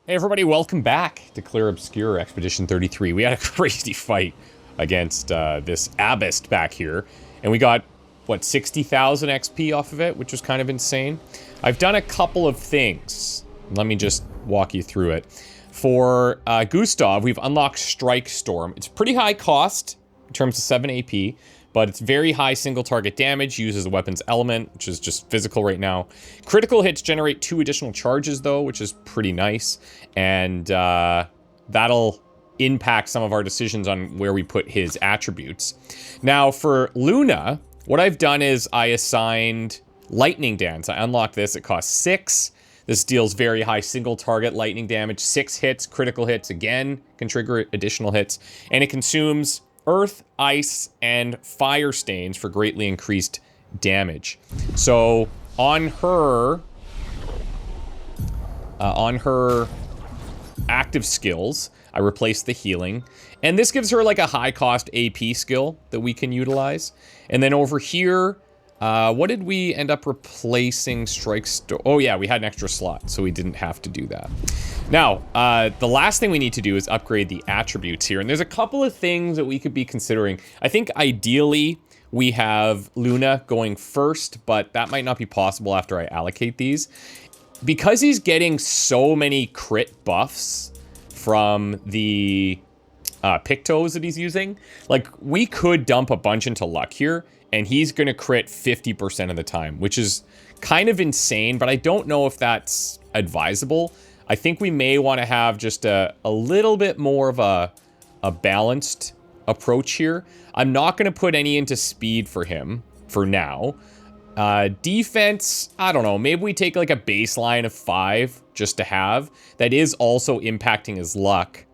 Hey everybody, welcome back to Clair Obscur Expedition 33. We had a crazy fight against this Abyss back here, and we got, what, 60,000 XP off of it, which was kind of insane. I've done a couple of things. Let me just walk you through it. For Gustav, we've unlocked Strike Storm. It's pretty high cost in terms of 7 AP, but it's very high single target damage, uses a weapon's element, which is just physical right now. Critical hits generate 2 additional charges though, which is pretty nice. And that'll impact some of our decisions on where we put his attributes. Now for Luna, what I've done is I assigned Lightning Dance. I unlocked this, it costs 6. This deals very high single target lightning damage, 6 hits, critical hits again, can trigger additional hits, and it consumes earth, ice, and fire stains for greatly increased damage. So on her active skills, I replaced the healing, and this gives her like a high cost AP skill that we can utilize. And then over here, what did we end up replacing Strike Storm? Oh yeah, we had an extra slot, so we didn't have to do that. Now, the last thing we need to do is upgrade the attributes here, and there's a couple of things that we could be considering. I think ideally we have Luna going first, but that might not be possible after I allocate these. Because he's getting so many crit buffs from the Pictos that he's using, like, we could dump a bunch into luck here, and he's gonna crit 50% of the time, which is kind of insane, but I don't know if that's advisable. I think we may want to have just a little bit more of a balanced approach here. I'm not going to put any into speed for him for now. Defense, I don't know, maybe we take like a baseline of 5 just to have. That is also impacting his luck.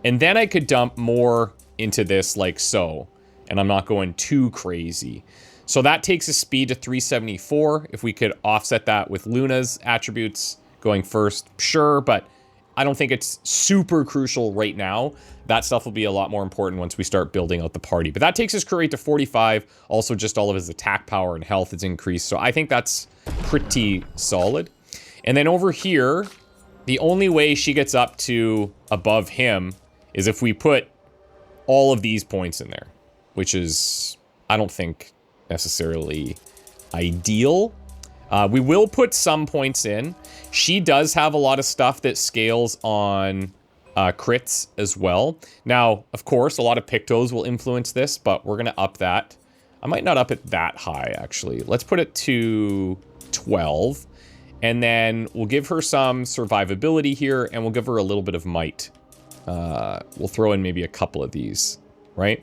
And then I could dump more into this like so. And I'm not going too crazy. So that takes his speed to 374. If we could offset that with Luna's attributes going first, sure, but I don't think it's super crucial right now. That stuff will be a lot more important once we start building out the party. But that takes his crew rate to 45. Also, just all of his attack power and health is increased. So I think that's pretty solid. And then over here, the only way she gets up to above him is if we put all of these points in there, which is, I don't think, necessarily ideal. We will put some points in. She does have a lot of stuff that scales on crits as well. Now, of course, a lot of Pictos will influence this, but we're going to up that. I might not up it that high, actually. Let's put it to 12. And then we'll give her some survivability here, and we'll give her a little bit of might. We'll throw in maybe a couple of these, right?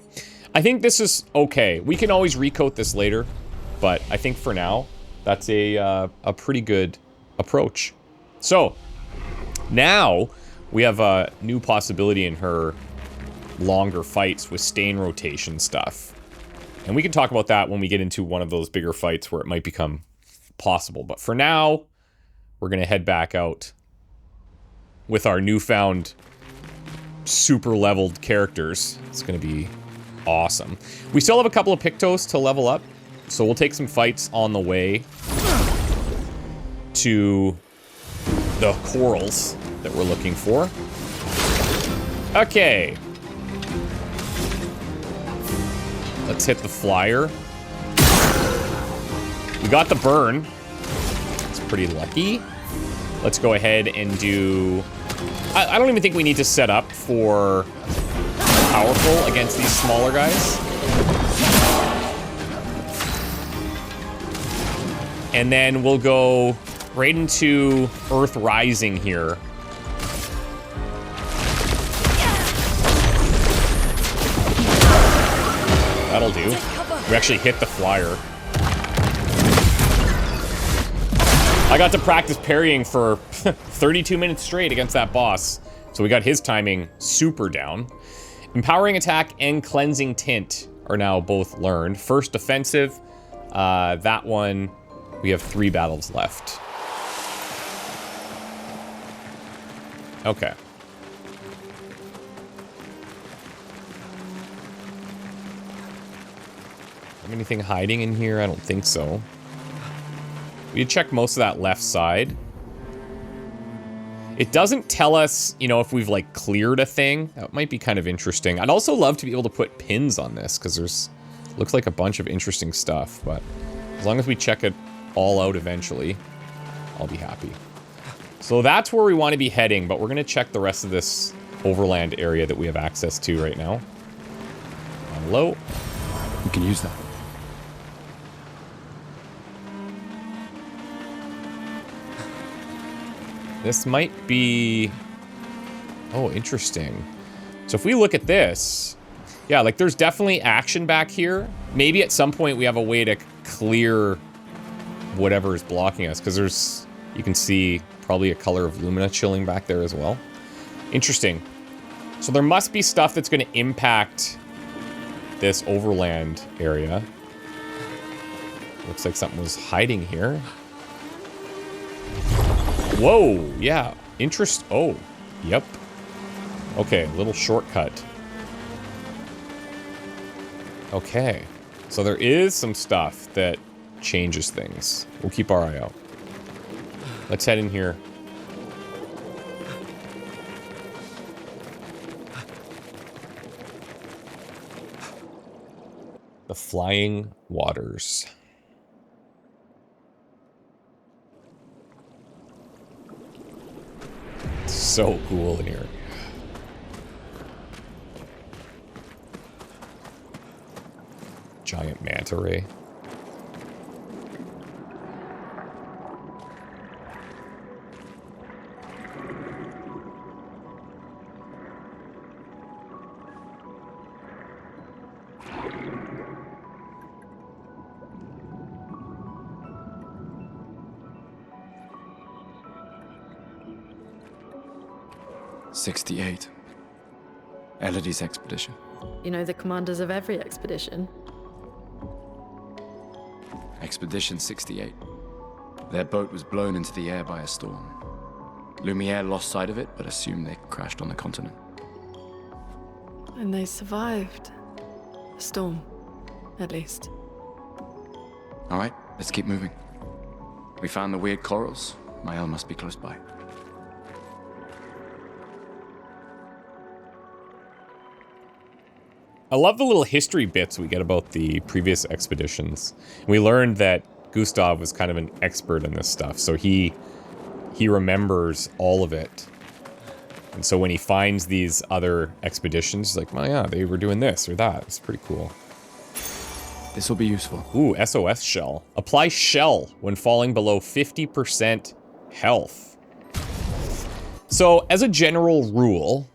I think this is okay. We can always recoat this later, but I think for now, that's a pretty good approach. So, now we have a new possibility in her longer fights with stain rotation stuff. And we can talk about that when we get into one of those bigger fights where it might become possible. But for now, we're going to head back out with our newfound super leveled characters. It's going to be awesome. We still have a couple of Pictos to level up, so we'll take some fights on the way to the corals that we're looking for. Okay. Let's hit the flyer. We got the burn. It's pretty lucky. Let's go ahead and do... I don't even think we need to set up for powerful against these smaller guys. And then we'll go right into Earth Rising here. That'll do. We actually hit the flyer. I got to practice parrying for 32 minutes straight against that boss. So we got his timing super down. Empowering Attack and Cleansing Tint are now both learned. First defensive. That one, we have 3 battles left. Okay. Anything hiding in here? I don't think so. We check most of that left side. It doesn't tell us, you know, if we've like cleared a thing. That might be kind of interesting. I'd also love to be able to put pins on this because there's looks like a bunch of interesting stuff, but as long as we check it all out eventually, I'll be happy. So that's where we want to be heading, but we're going to check the rest of this overland area that we have access to right now. Hello. We can use that. This might be... Oh, interesting. So if we look at this... Yeah, like there's definitely action back here. Maybe at some point we have a way to clear whatever is blocking us, because there's... You can see probably a color of Lumina chilling back there as well. Interesting. So there must be stuff that's going to impact this overland area. Looks like something was hiding here. Whoa, yeah. Oh, yep. Okay, little shortcut. Okay. So there is some stuff that changes things. We'll keep our eye out. Let's head in here. The Flying Waters. So cool in here. Giant manta ray. '68. Elodie's expedition. You know the commanders of every expedition. Expedition 68. Their boat was blown into the air by a storm. Lumiere lost sight of it, but assumed they crashed on the continent. And they survived. The storm, at least. All right, let's keep moving. We found the weird corals. Maelle must be close by. I love the little history bits we get about the previous expeditions. We learned that Gustav was kind of an expert in this stuff, so he remembers all of it. And so when he finds these other expeditions, he's like, oh yeah, they were doing this or that. It's pretty cool. This will be useful. Ooh, SOS shell. Apply shell when falling below 50% health. So as a general rule,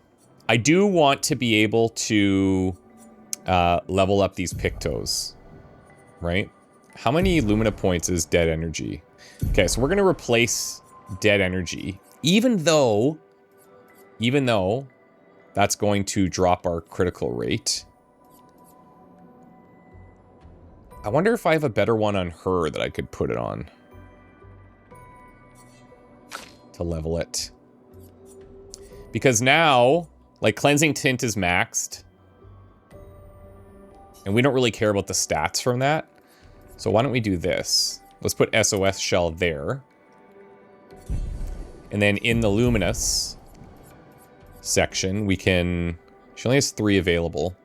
I do want to be able to level up these Pictos, right? How many Lumina points is dead energy? Okay, so we're going to replace dead energy, even though that's going to drop our critical rate. I wonder if I have a better one on her that I could put it on to level it. Because now, like, Cleansing Tint is maxed. And we don't really care about the stats from that. So why don't we do this? Let's put SOS shell there. And then in the Luminous section, we can... She only has 3 available.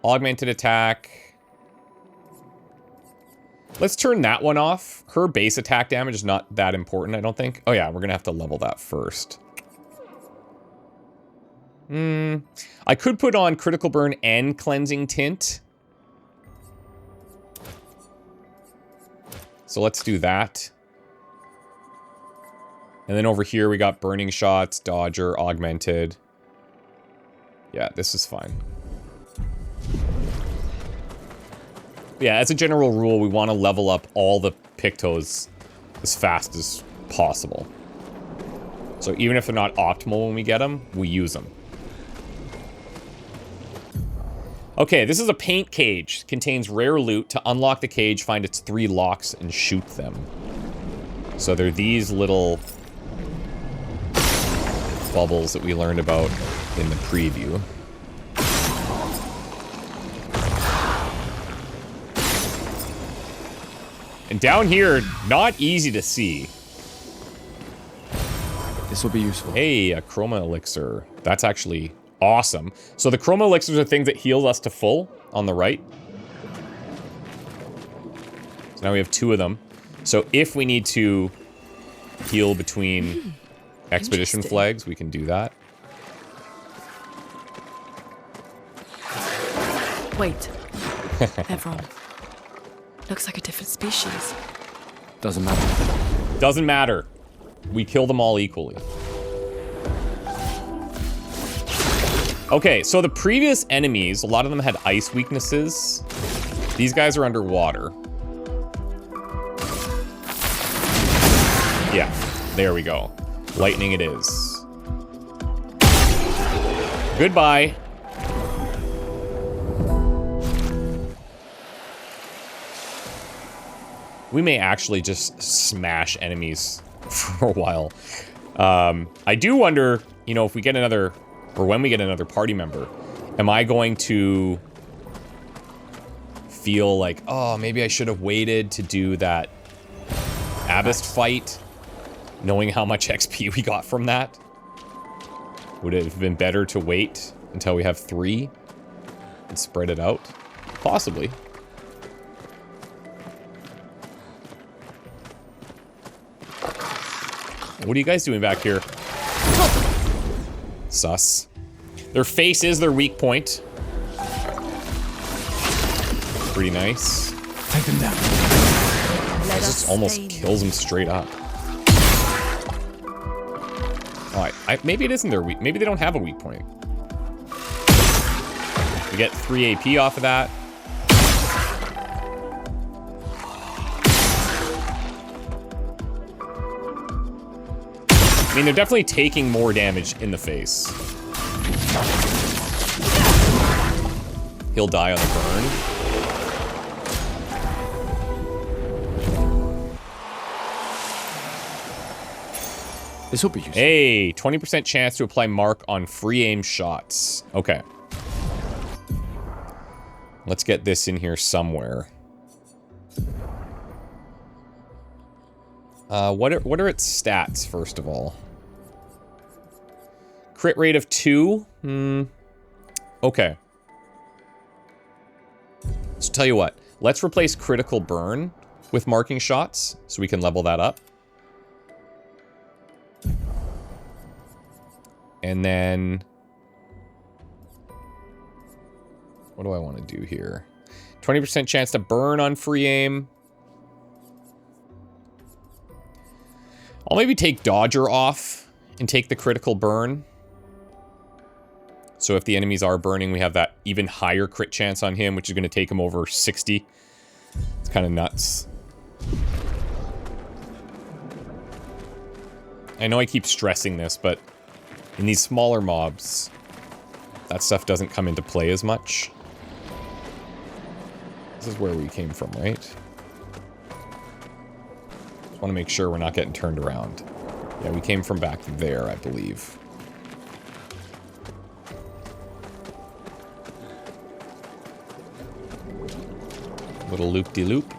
Augmented attack. Let's turn that one off. Her base attack damage is not that important, I don't think. Oh yeah, we're gonna have to level that first. I could put on Critical Burn and Cleansing Tint. So let's do that. And then over here we got Burning Shots, Dodger, Augmented. Yeah, this is fine. Yeah, as a general rule, we want to level up all the Pictos as fast as possible. So even if they're not optimal when we get them, we use them. Okay, this is a paint cage. Contains rare loot. To unlock the cage, find its 3 locks and shoot them. So they're these little bubbles that we learned about in the preview. And down here, not easy to see. This will be useful. Hey, a chroma elixir. That's actually awesome. So the chroma elixirs are things that heal us to full on the right. So now we have 2 of them. So if we need to heal between expedition flags, we can do that. Wait. Everyone. Looks like a different species. Doesn't matter. Doesn't matter. We kill them all equally. Okay, so the previous enemies, a lot of them had ice weaknesses. These guys are underwater. Yeah, there we go. Lightning it is. Goodbye. We may actually just smash enemies for a while. I do wonder, you know, if we get another, or when we get another party member, am I going to feel like, oh, maybe I should have waited to do that Abyss fight, knowing how much XP we got from that? Would it have been better to wait until we have 3 and spread it out? Possibly. What are you guys doing back here? Sus. Their face is their weak point. Pretty nice. Take them down. This just almost kills them straight up. Alright, maybe it isn't their weak. Maybe they don't have a weak point. We get 3 AP off of that. I mean, they're definitely taking more damage in the face. He'll die on the burn. This will be useful. Hey, 20% chance to apply mark on free aim shots. Okay. Let's get this in here somewhere. What are its stats, first of all? Crit rate of 2? Okay. So tell you what. Let's replace critical burn with marking shots, so we can level that up. And then... what do I want to do here? 20% chance to burn on free aim. I'll maybe take Dodger off and take the critical burn. So if the enemies are burning, we have that even higher crit chance on him, which is going to take him over 60. It's kind of nuts. I know I keep stressing this, but in these smaller mobs, that stuff doesn't come into play as much. This is where we came from, right? Want to make sure we're not getting turned around. Yeah, we came from back there, I believe. Little loop-de-loop.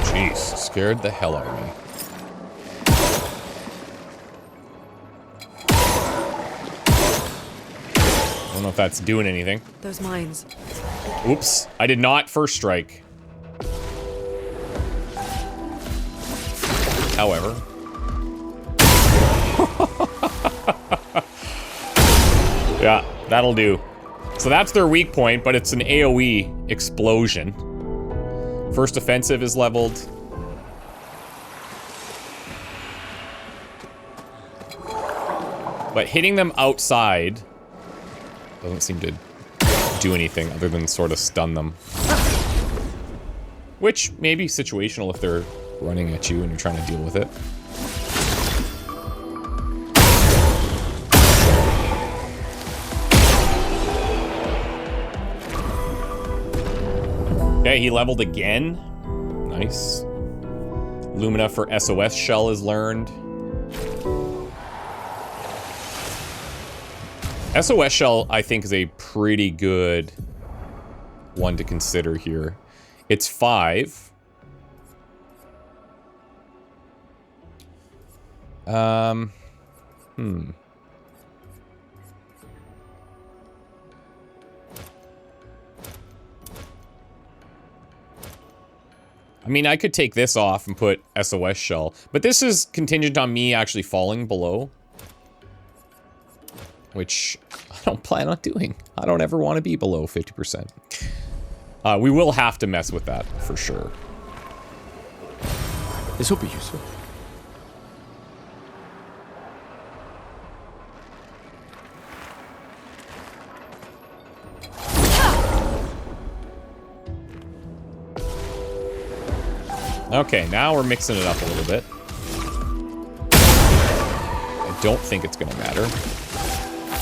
Jeez, scared the hell out of me. I don't know if that's doing anything. Those mines. Oops, I did not first strike. However. Yeah, that'll do. So that's their weak point, but it's an AoE explosion. First offensive is leveled. But hitting them outside doesn't seem to do anything other than sort of stun them. Which may be situational if they're running at you and you're trying to deal with it. Okay, he leveled again. Nice. Lumina for SOS shell is learned. SOS Shell, I think, is a pretty good one to consider here. It's 5. I mean, I could take this off and put SOS Shell, but this is contingent on me actually falling below. Which I don't plan on doing. I don't ever want to be below 50%. We will have to mess with that, for sure. This will be useful. Okay, now we're mixing it up a little bit. I don't think it's gonna matter.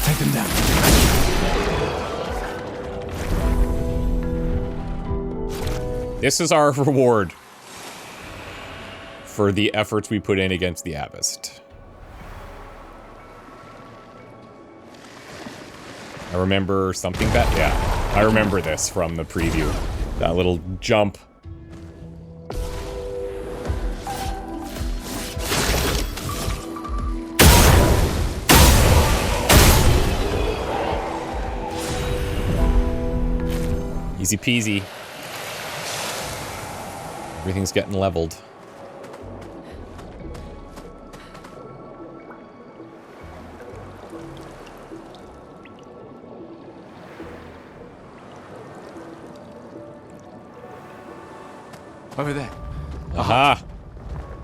Take them down. This is our reward for the efforts we put in against the Abyss. I remember something that, yeah, I remember this from the preview. That little jump. Easy peasy. Everything's getting leveled. Over there. Aha!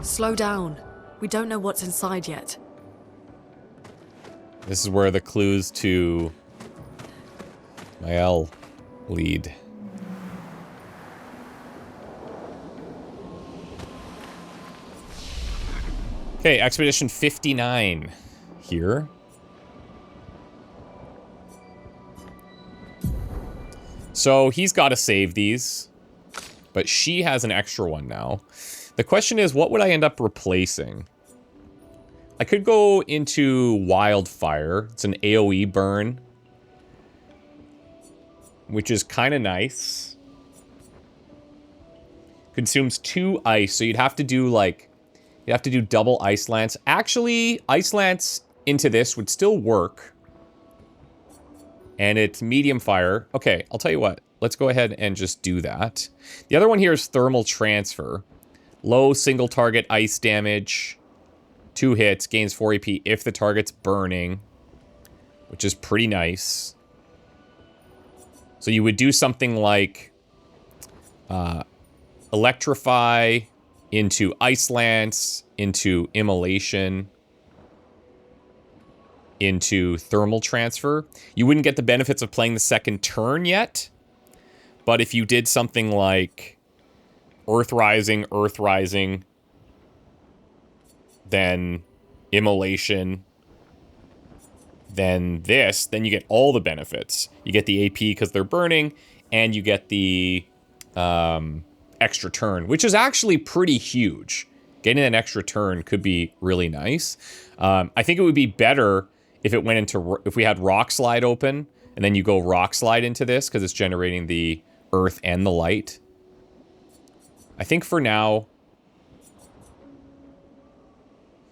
Slow down. We don't know what's inside yet. This is where the clues to Maelle lead. Okay, Expedition 59 here. So he's got to save these, but she has an extra one now. The question is, what would I end up replacing? I could go into Wildfire. It's an AoE burn, which is kind of nice. Consumes 2 ice, so you'd have to do like... You'd have to do double Ice Lance. Actually, Ice Lance into this would still work. And it's medium fire. Okay, I'll tell you what. Let's go ahead and just do that. The other one here is Thermal Transfer. Low single target ice damage. 2 hits, gains 4 AP if the target's burning. Which is pretty nice. So you would do something like... Electrify... into Ice Lance, into Immolation, into Thermal Transfer. You wouldn't get the benefits of playing the second turn yet, but if you did something like Earth Rising, then Immolation, then this, then you get all the benefits. You get the AP because they're burning, and you get the... extra turn, which is actually pretty huge. Getting an extra turn could be really nice. I think it would be better if it went into... If we had Rock Slide open, and then you go Rock Slide into this, because it's generating the Earth and the Light. I think for now...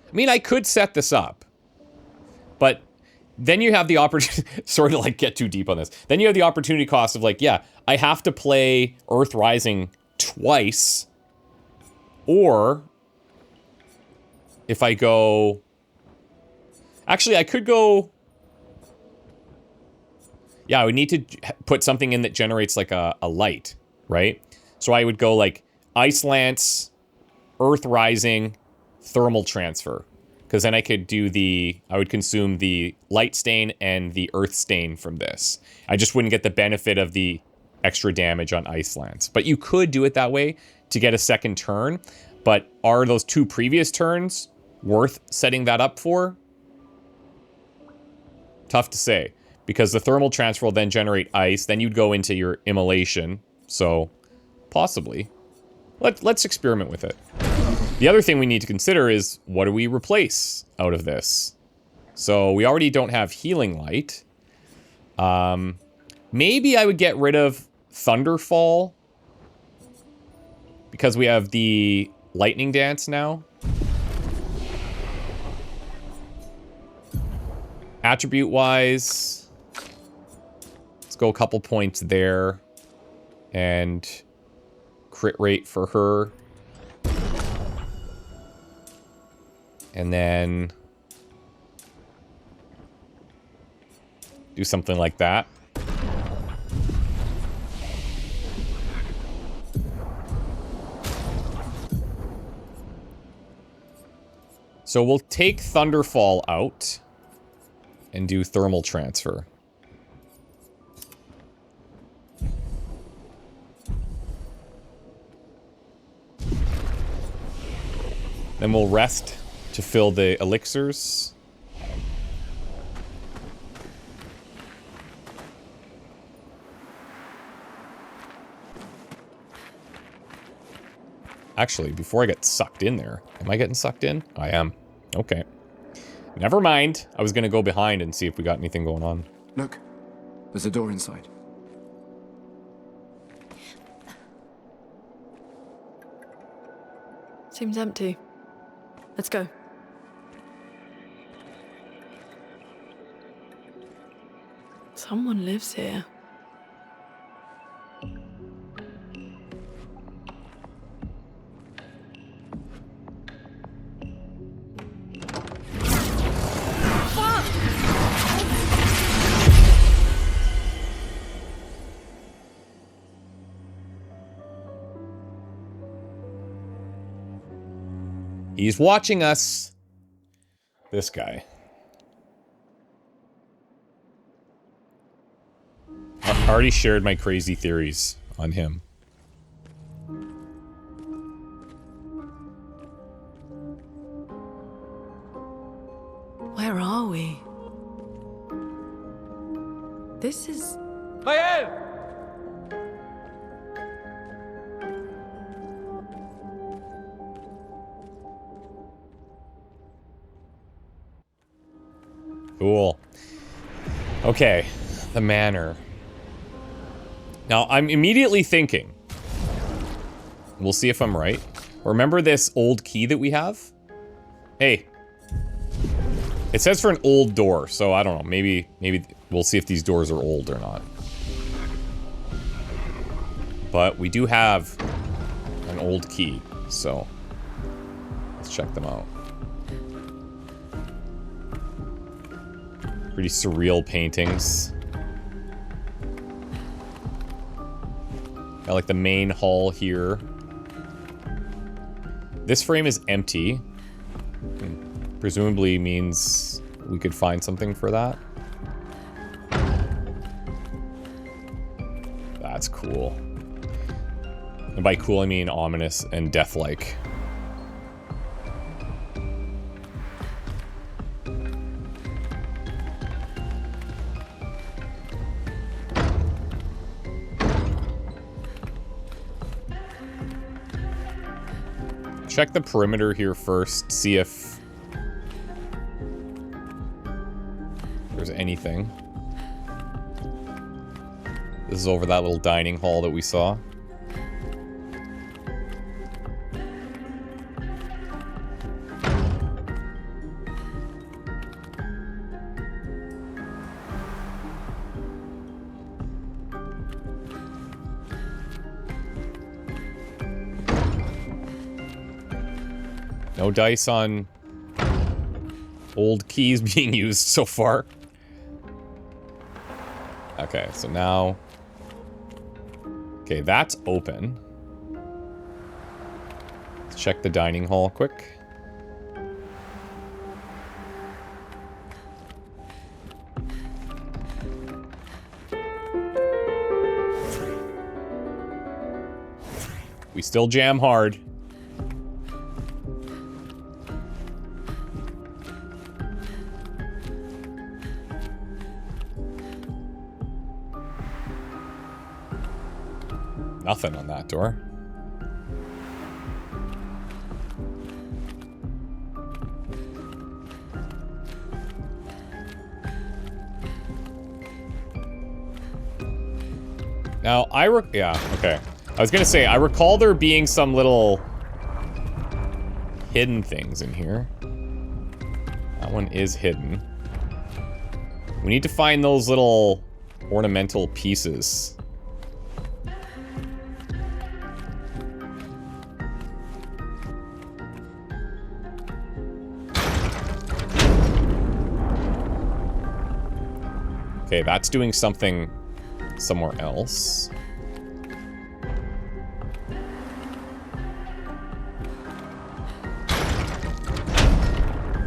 I mean, I could set this up. But then you have the opportunity... Sorry to, like, get too deep on this. Then you have the opportunity cost of, like, yeah, I have to play Earth Rising... twice, or if I go... Actually, I could go... Yeah, I would need to put something in that generates like a light, right? So I would go like Ice Lance, Earth Rising, Thermal Transfer. Because then I could do the... I would consume the Light Stain and the Earth Stain from this. I just wouldn't get the benefit of the extra damage on Ice Lance. But you could do it that way to get a second turn. But are those 2 previous turns worth setting that up for? Tough to say. Because the Thermal Transfer will then generate ice. Then you'd go into your Immolation. So, possibly. Let's experiment with it. The other thing we need to consider is, what do we replace out of this? So, we already don't have Healing Light. Maybe I would get rid of Thunderfall because we have the Lightning Dance now. Attribute-wise, let's go a couple points there. And crit rate for her. And then do something like that. So we'll take Thunderfall out and do Thermal Transfer. Then we'll rest to fill the elixirs. Actually, before I get sucked in there, am I getting sucked in? I am. Okay. Never mind. I was gonna go behind and see if we got anything going on. Look, there's a door inside. Seems empty. Let's go. Someone lives here. He's watching us. This guy. I already shared my crazy theories on him. Where are we? This is... Maelle! Cool. Okay, the manor. Now, I'm immediately thinking, we'll see if I'm right. Remember this old key that we have? Hey. It says for an old door, so I don't know. Maybe we'll see if these doors are old or not. But we do have an old key, so let's check them out. Pretty surreal paintings. Got like the main hall here. This frame is empty. Presumably means we could find something for that. That's cool. And by cool, I mean ominous and death-like. Check the perimeter here first, see if there's anything. This is over that little dining hall that we saw. No dice on old keys being used so far. Okay, so now... Okay, that's open. Let's check the dining hall quick. We still jam hard. Nothing on that door. Now, yeah, okay. I was gonna say, I recall there being some little hidden things in here. That one is hidden. We need to find those little ornamental pieces. Okay, that's doing something somewhere else.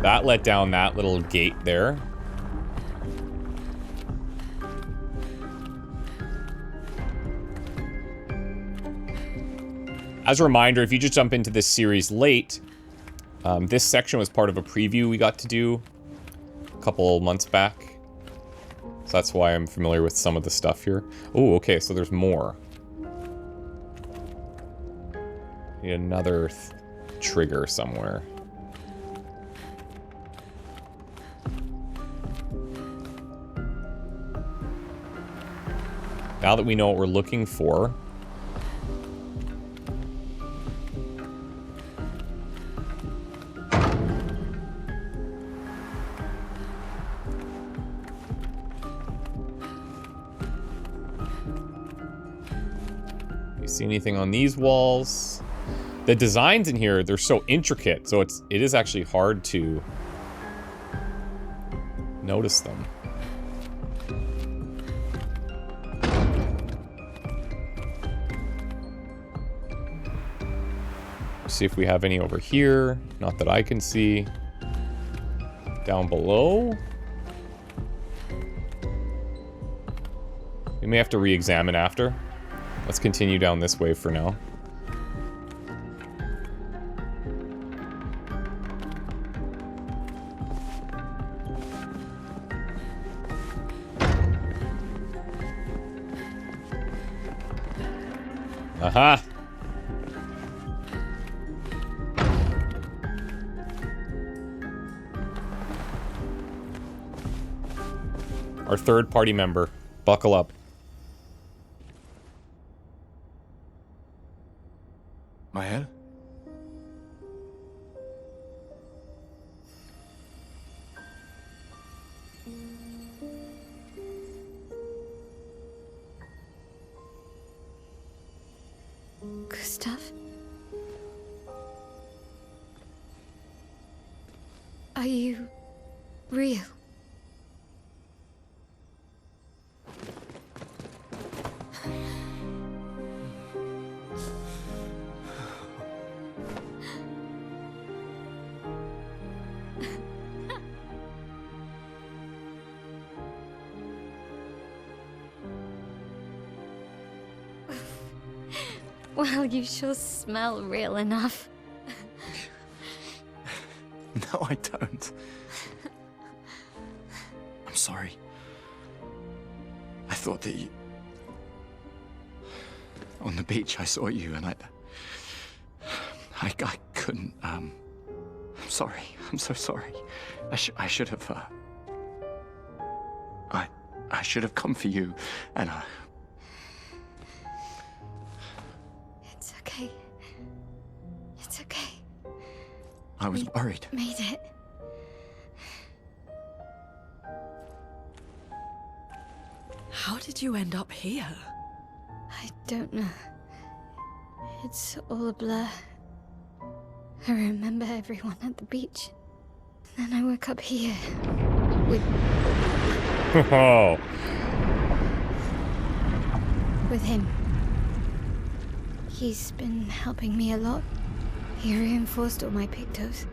That let down that little gate there. As a reminder, if you just jump into this series late, this section was part of a preview we got to do a couple months back. So that's why I'm familiar with some of the stuff here. Oh, okay, so there's more. Need another trigger somewhere. Now that we know what we're looking for. You see anything on these walls? The designs in here, they're so intricate, so it is actually hard to notice them. See if we have any over here. Not that I can see. Down below. We may have to re-examine after. Let's continue down this way for now. Aha! Our third party member. Buckle up. Maelle? Gustav? Are you real? Well, you sure smell real enough. No, I don't. I'm sorry. I thought that you... On the beach, I saw you and I couldn't, I'm sorry. I'm so sorry. I should have, I should have come for you, and It's okay. It's okay. I was worried. Made it. How did you end up here? I don't know. It's all a blur. I remember everyone at the beach. Then I woke up here. Oh. With him. He's been helping me a lot. He reinforced all my pictos.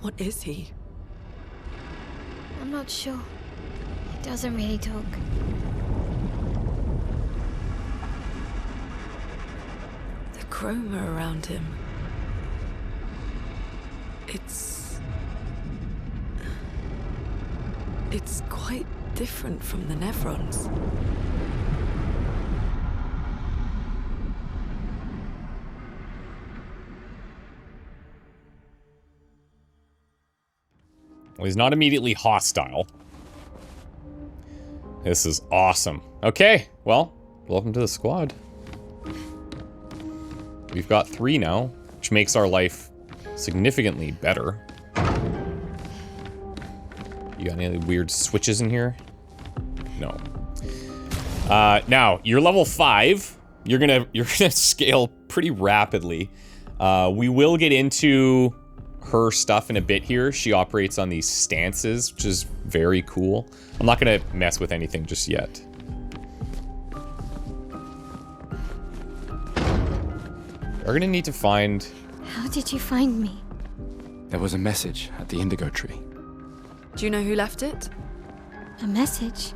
What is he? I'm not sure. He doesn't really talk. The chroma around him. It's quite different from the Nevrons. Well, he's not immediately hostile. This is awesome. Okay, well, welcome to the squad. We've got 3 now, which makes our life significantly better. You got any weird switches in here? No. Now, you're level 5. You're gonna scale pretty rapidly. We will get into her stuff in a bit here. She operates on these stances, which is very cool. I'm not gonna mess with anything just yet. We're gonna need to find... How did you find me? There was a message at the indigo tree. Do you know who left it? A message?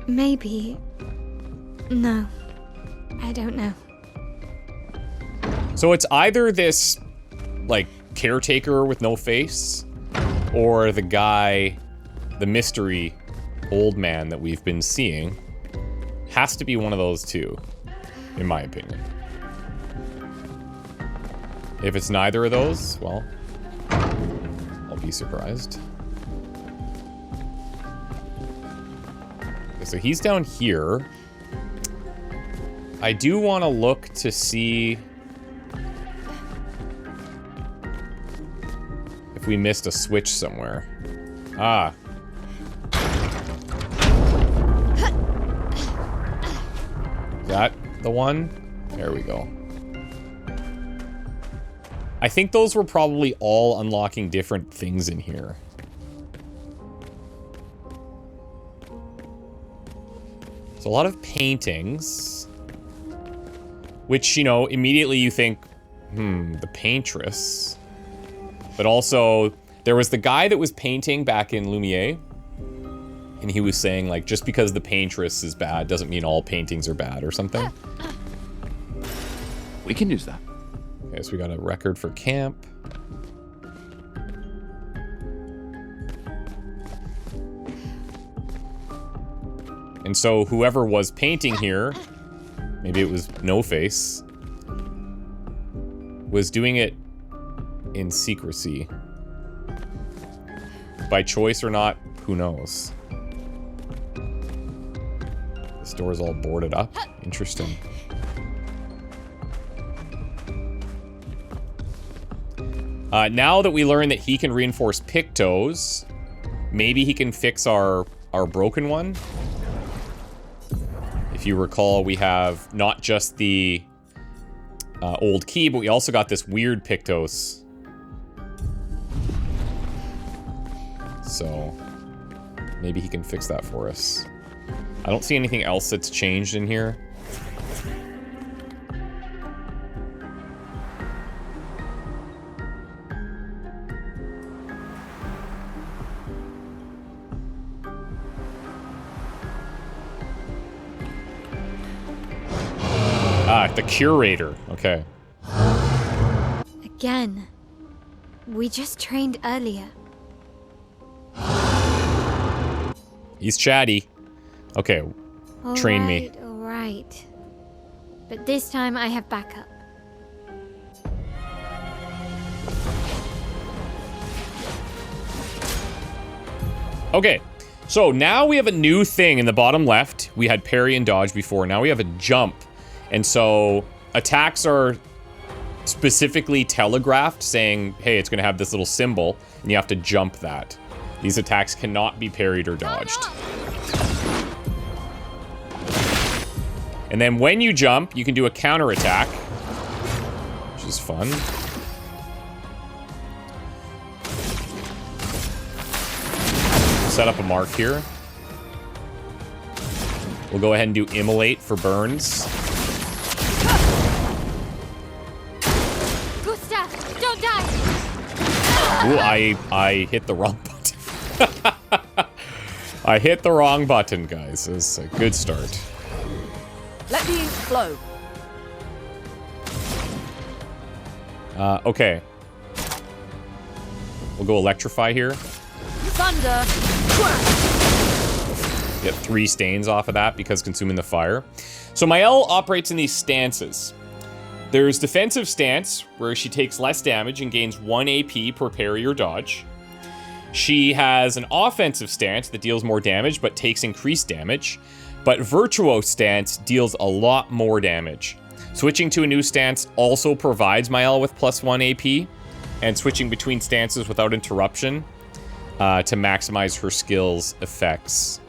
Maybe. No. I don't know. So it's either this, like, caretaker with no face, or the guy, the mystery old man that we've been seeing. Has to be one of those two, in my opinion. If it's neither of those, well, I'll be surprised. Okay, so he's down here. I do want to look to see if we missed a switch somewhere. Ah. Is that the one? There we go. I think those were probably all unlocking different things in here. So a lot of paintings. Which, you know, immediately you think, the Paintress. But also, there was the guy that was painting back in Lumiere. And he was saying, like, just because the Paintress is bad doesn't mean all paintings are bad or something. We can use that. Okay, so we got a record for camp. And so whoever was painting here, maybe it was No Face, was doing it in secrecy. By choice or not, who knows? This door's all boarded up. Interesting. Now that we learn that he can reinforce Pictos, maybe he can fix our broken one. If you recall, we have not just the old key, but we also got this weird Pictos. So maybe he can fix that for us. I don't see anything else that's changed in here. The Curator. Okay. Again. We just trained earlier. He's chatty. Okay. Train me. All right. But this time I have backup. Okay. So now we have a new thing in the bottom left. We had parry and dodge before. Now we have a jump. And so attacks are specifically telegraphed, saying, hey, it's going to have this little symbol, and you have to jump that. These attacks cannot be parried or dodged. And then when you jump, you can do a counter attack, which is fun. Set up a mark here. We'll go ahead and do immolate for burns. Don't die! Ooh, I hit the wrong button. I hit the wrong button, guys. It's a good start. Let the ink flow. Okay. We'll go electrify here. Thunder! Get 3 stains off of that because consuming the fire. So Maelle operates in these stances. There's defensive stance, where she takes less damage and gains 1 AP per parry or dodge. She has an offensive stance that deals more damage, but takes increased damage. But Virtuose stance deals a lot more damage. Switching to a new stance also provides Maelle with +1 AP, and switching between stances without interruption to maximize her skills' effects.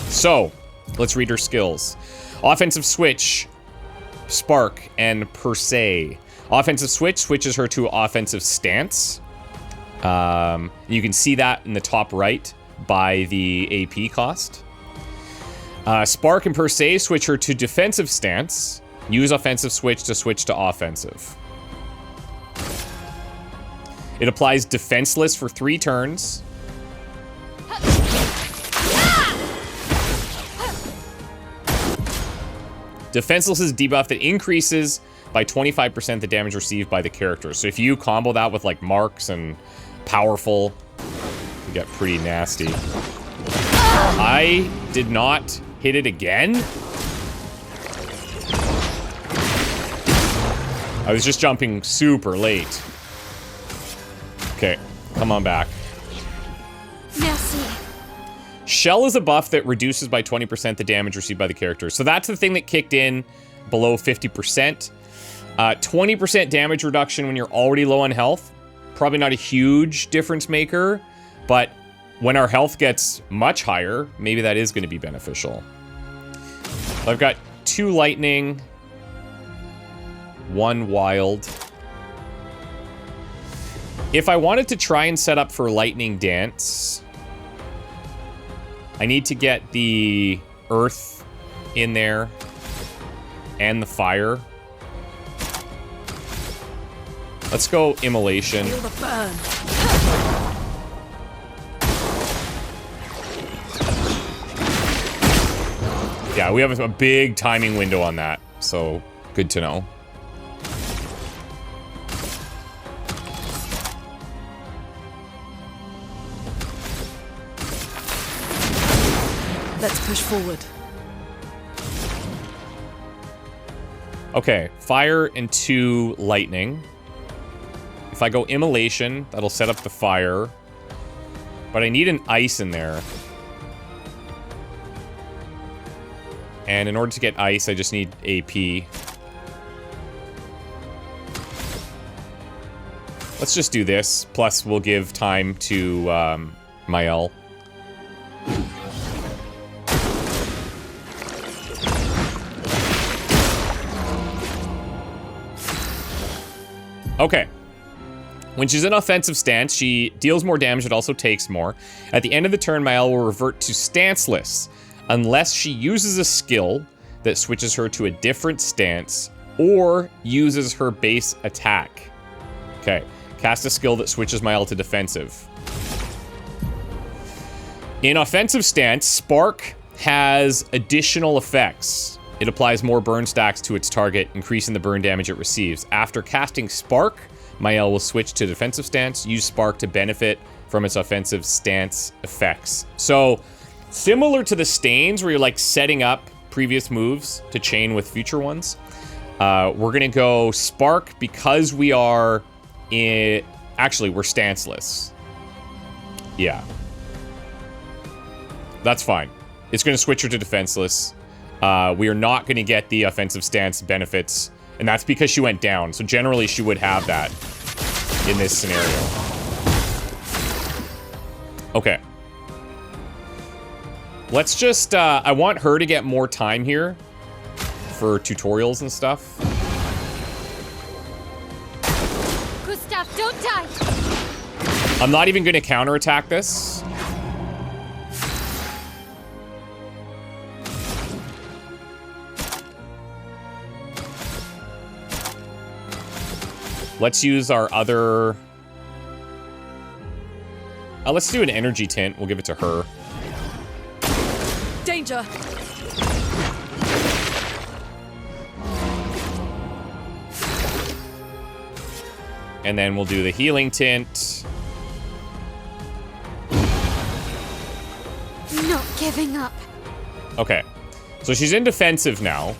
So, let's read her skills. Offensive switch, spark, and per se. Offensive switch switches her to offensive stance. You can see that in the top right by the AP cost. Spark and per se switch her to defensive stance. Use offensive switch to switch to offensive. It applies defenseless for 3 turns. Defenseless is a debuff that increases by 25% the damage received by the character. So if you combo that with like marks and powerful, you get pretty nasty. I did not hit it again. I was just jumping super late. Okay, come on back. Merci. Shell is a buff that reduces by 20% the damage received by the character. So that's the thing that kicked in below 50%. 20% damage reduction when you're already low on health. Probably not a huge difference maker, but when our health gets much higher, maybe that is going to be beneficial. I've got 2 lightning, 1 wild. If I wanted to try and set up for lightning dance, I need to get the earth in there and the fire. Let's go immolation. Feel the burn. Yeah, we have a big timing window on that, so good to know. Let's push forward. Okay, fire and 2 lightning. If I go immolation, that'll set up the fire. But I need an ice in there. And in order to get ice, I just need AP. Let's just do this. Plus, we'll give time to Maelle. Okay. When she's in offensive stance, she deals more damage, it also takes more. At the end of the turn, Maelle will revert to stanceless, unless she uses a skill that switches her to a different stance, or uses her base attack. Okay, cast a skill that switches Maelle to defensive. In offensive stance, Spark has additional effects. It applies more burn stacks to its target, increasing the burn damage it receives. After casting Spark, Maelle will switch to defensive stance, use Spark to benefit from its offensive stance effects. So, similar to the Stains, where you're like setting up previous moves to chain with future ones, we're gonna go Spark because we are in... Actually, we're stanceless. Yeah. That's fine. It's gonna switch her to defenseless. We are not going to get the offensive stance benefits, and that's because she went down. So generally, she would have that in this scenario. Okay. Let's just, I want her to get more time here for tutorials and stuff. Gustav, don't die! I'm not even going to counterattack this. Let's use our other... let's do an energy tint. We'll give it to her. Danger! And then we'll do the healing tint. Not giving up. Okay. So she's in defensive now.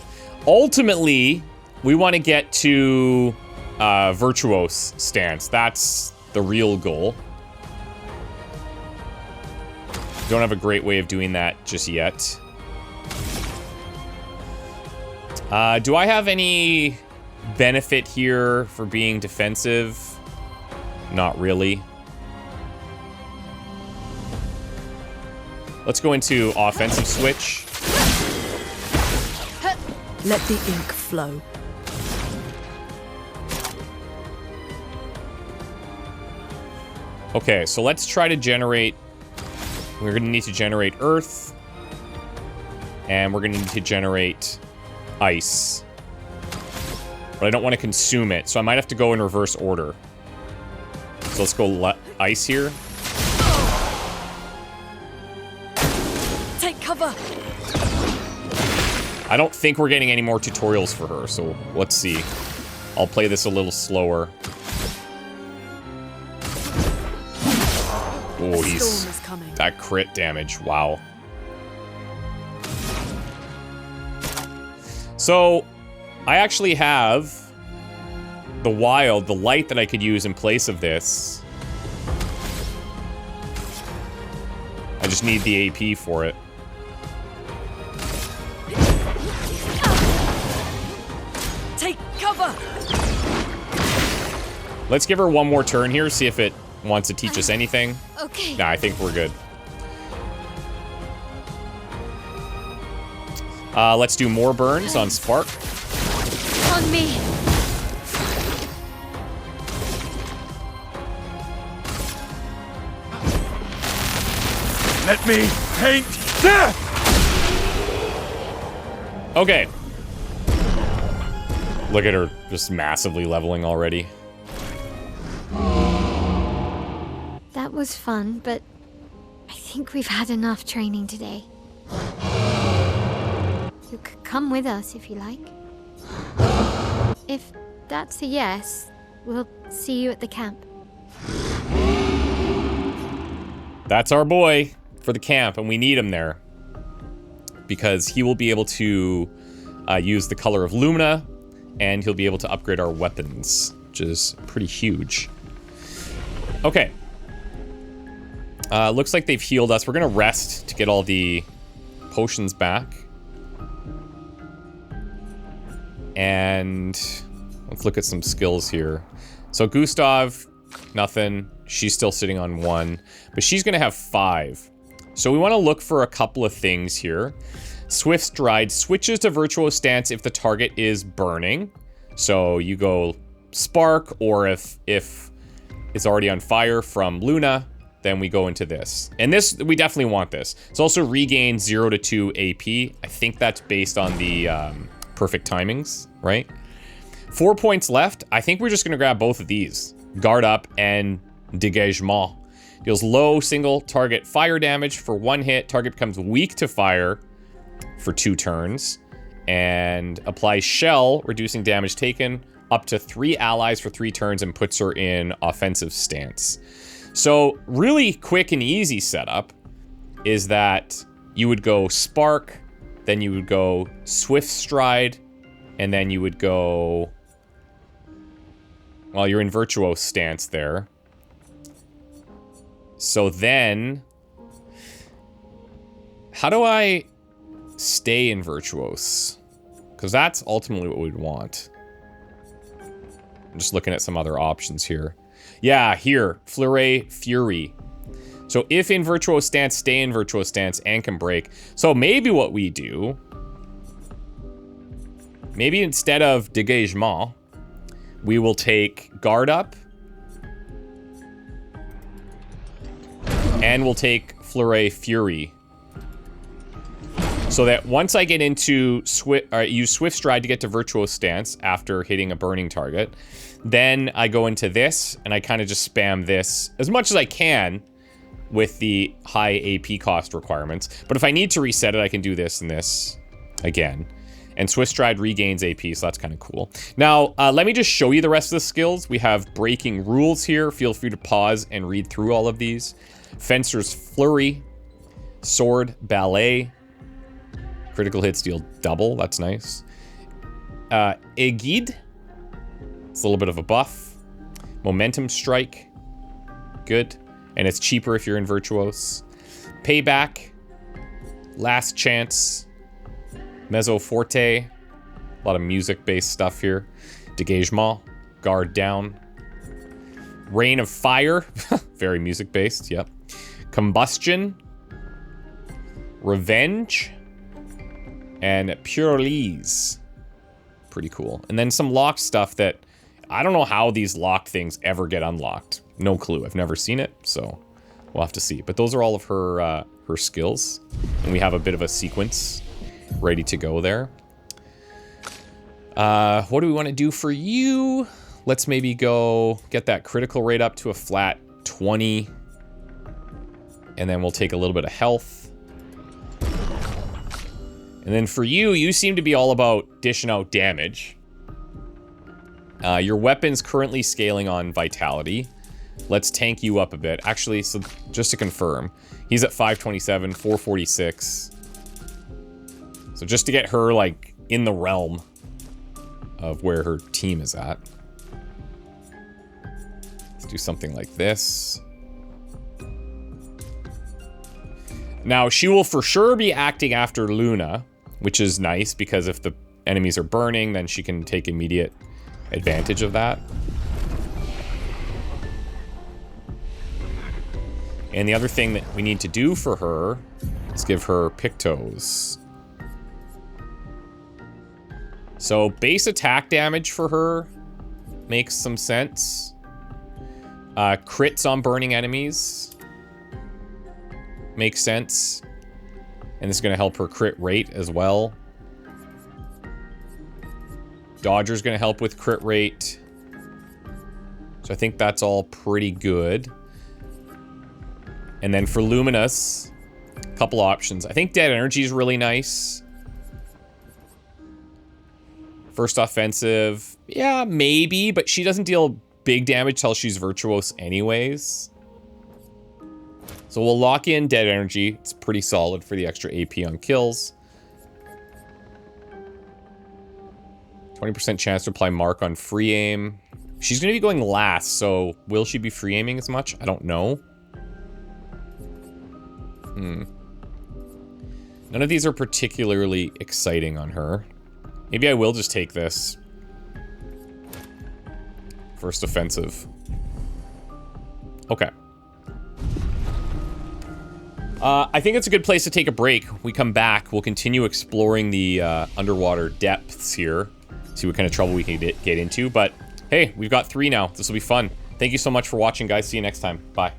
Ultimately, we want to get to... virtuose stance. That's the real goal. Don't have a great way of doing that just yet. Do I have any benefit here for being defensive? Not really. Let's go into offensive switch. Let the ink flow. Okay, so let's try to generate... We're going to need to generate earth. And we're going to need to generate ice. But I don't want to consume it, so I might have to go in reverse order. So let's go ice here. Take cover! I don't think we're getting any more tutorials for her, so let's see. I'll play this a little slower. Oh, he's... That crit damage, wow. So, I actually have the wild, the light that I could use in place of this. I just need the AP for it. Take cover! Let's give her one more turn here, see if it wants to teach us anything. Okay. Nah, I think we're good. Let's do more burns on Spark. On me. Let me paint death! Okay. Look at her just massively leveling already. That was fun, but I think we've had enough training today. You could come with us if you like. If that's a yes, we'll see you at the camp. That's our boy for the camp, and we need him there. Because he will be able to use the color of Lumina, and he'll be able to upgrade our weapons, which is pretty huge. Okay. Looks like they've healed us. We're gonna rest to get all the potions back. And let's look at some skills here. So Gustav, nothing. She's still sitting on 1, but she's gonna have 5. So we wanna look for a couple of things here. Swift Stride switches to Virtuo Stance if the target is burning. So you go Spark, or if it's already on fire from Luna, then we go into this. And this, we definitely want this. It's also regain 0 to 2 AP. I think that's based on the perfect timings, right? 4 points left. I think we're just gonna grab both of these. Guard Up and Dégagement. Deals low single target fire damage for 1 hit. Target becomes weak to fire for 2 turns. And applies Shell, reducing damage taken up to 3 allies for 3 turns, and puts her in offensive stance. So really quick and easy setup is that you would go Spark, then you would go Swift Stride, and then you would go... Well, you're in Virtuo Stance there. So then... How do I stay in Virtuos? Because that's ultimately what we'd want. I'm just looking at some other options here. Yeah, here. Fleuret Fury. So if in Virtuo Stance, stay in Virtuo Stance and can break. So maybe what we do... Maybe instead of Dégagement, we will take Guard Up. And we'll take Fleuret Fury. So that once I get into use Swift Stride to get to Virtuo Stance after hitting a burning target, then I go into this, and I kind of just spam this as much as I can with the high AP cost requirements. But if I need to reset it, I can do this and this again. And Swift Stride regains AP, so that's kind of cool. Now, let me just show you the rest of the skills. We have Breaking Rules here. Feel free to pause and read through all of these. Fencer's Flurry. Sword Ballet. Critical hits deal double. That's nice. Aiguide. It's a little bit of a buff. Momentum Strike. Good. And it's cheaper if you're in Virtuos. Payback. Last Chance. Mezzo Forte. A lot of music-based stuff here. Dégagement. Guard down. Rain of fire. Very music-based, yep. Combustion. Revenge. And Purelise. Pretty cool. And then some locked stuff that... I don't know how these locked things ever get unlocked. No clue. I've never seen it, so we'll have to see. But those are all of her her skills. And we have a bit of a sequence ready to go there. What do we want to do for you? Let's maybe go get that critical rate up to a flat 20. And then we'll take a little bit of health. And then for you, you seem to be all about dishing out damage. Your weapon's currently scaling on vitality. Let's tank you up a bit. Actually, so just to confirm, he's at 527, 446. So just to get her, like, in the realm of where her team is at. Let's do something like this. Now, she will for sure be acting after Luna, which is nice because if the enemies are burning, then she can take immediate advantage of that. And the other thing that we need to do for her is give her Pictos. So base attack damage for her makes some sense. Crits on burning enemies makes sense. And this is going to help her crit rate as well. Dodger's going to help with crit rate. So I think that's all pretty good. And then for Luminous, a couple options. I think Dead Energy is really nice. First offensive, yeah, maybe, but she doesn't deal big damage till she's Virtuose anyways. So we'll lock in Dead Energy. It's pretty solid for the extra AP on kills. 20% chance to apply mark on free aim. She's going to be going last, so will she be free aiming as much? I don't know. None of these are particularly exciting on her. Maybe I will just take this. First offensive. Okay. I think it's a good place to take a break. We come back, we'll continue exploring the underwater depths here. See what kind of trouble we can get into. But hey, we've got 3 now. This will be fun. Thank you so much for watching, guys. See you next time. Bye.